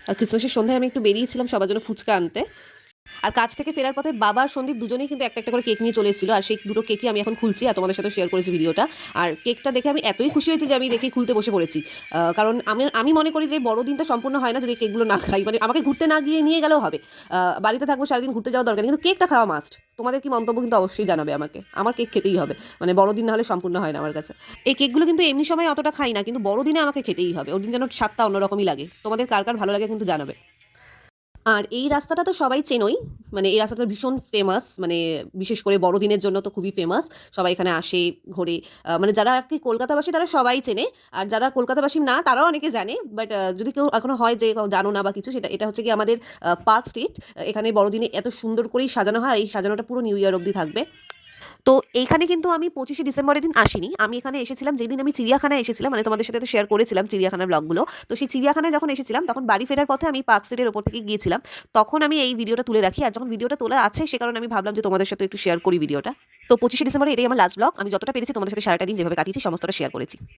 আর ক্রিসমাসের সন্ধ্যায় আমি একটু বেরিয়েছিলাম সবার জন্য ফুচকা আনতে। আর কাজ থেকে ফেরার পথে বাবা আর সন্দীপ দুজনেই কিন্তু একটা একটা করে কেক নিয়ে চলে এসেছিল। আর সেই দুটো কেকই আমি এখন খুলছি আর তোমাদের সাথে শেয়ার করেছি ভিডিওটা। আর কেকটা দেখে আমি এতই খুশি হয়েছি যে আমি দেখে খুলতে বসে পড়েছি। কারণ আমি আমি মনে করি যে বড়দিনটা সম্পূর্ণ হয় না যদি কেকগুলো না খাই। মানে আমাকে ঘুরতে না গিয়ে নিয়ে গেলেও হবে। বাড়িতে থাকবো সারাদিন, ঘুরতে যাওয়া দরকার নেই, কিন্তু কেকটা খাওয়া মাস্ট। তোমাদের কি মন্তব্য কিন্তু অবশ্যই জানাবে আমাকে। আমার কেক খেতেই হবে। মানে বড়দিন না হলে সম্পূর্ণ হয় না আমার কাছে। এই কেকগুলো কিন্তু এমনি সময় অতটা খাই না, কিন্তু বড়দিনে আমাকে খেতেই হবে। ওই দিন যেন স্বাদটা অন্যরকমই লাগে। তোমাদের কার কার ভালো লাগে কিন্তু জানাবে। আর এই রাস্তাটা তো সবাই চেনোই। মানে এই রাস্তাটা ভীষণ ফেমাস। মানে বিশেষ করে বড়দিনের জন্য তো খুবই ফেমাস। সবাই এখানে আসে, ঘোরে। মানে যারা আরকি কলকাতাবাসী তারা সবাই চেনে। আর যারা কলকাতাবাসী না তারাও অনেকে জানে। বাট যদি কেউ এখনো হয় যে জানো না বা কিছু, এটা হচ্ছে গিয়ে আমাদের পার্ক স্ট্রিট। এখানে বড়দিনে এত সুন্দর করেই সাজানো হয়। আর এই সাজানোটা পুরো নিউ ইয়ার অবধি থাকবে। তো এইখানে কিন্তু আমি 25শে ডিসেম্বরের দিন আসিনি। আমি এখানে এসেছিলাম যেদিন আমি চিড়িয়াখানায় এসেছিলাম। মানে তোমাদের সাথে তো শেয়ার করেছিলাম চিড়িয়াখানার ব্লগগুলো। তো সেই চিড়িয়াখানায় যখন এসেছিলাম তখন বাড়ি ফেরার পথে আমি পার্ক স্ট্রিটের ওপর থেকে গিয়েছিলাম। তখন আমি এই ভিডিওটা তুলে রাখি। আর যখন ভিডিওটা তোলা আছে সে কারণে আমি ভাবলাম যে তোমাদের সাথে একটু শেয়ার করি ভিডিওটা। তো 25শে ডিসেম্বরে এটাই আমার লাস্ট ব্লগ। আমি যতটা পেরেছি তোমাদের সাথে সারাটা দিন যেভাবে কাটিয়েছি সমস্তটা শেয়ার করেছি।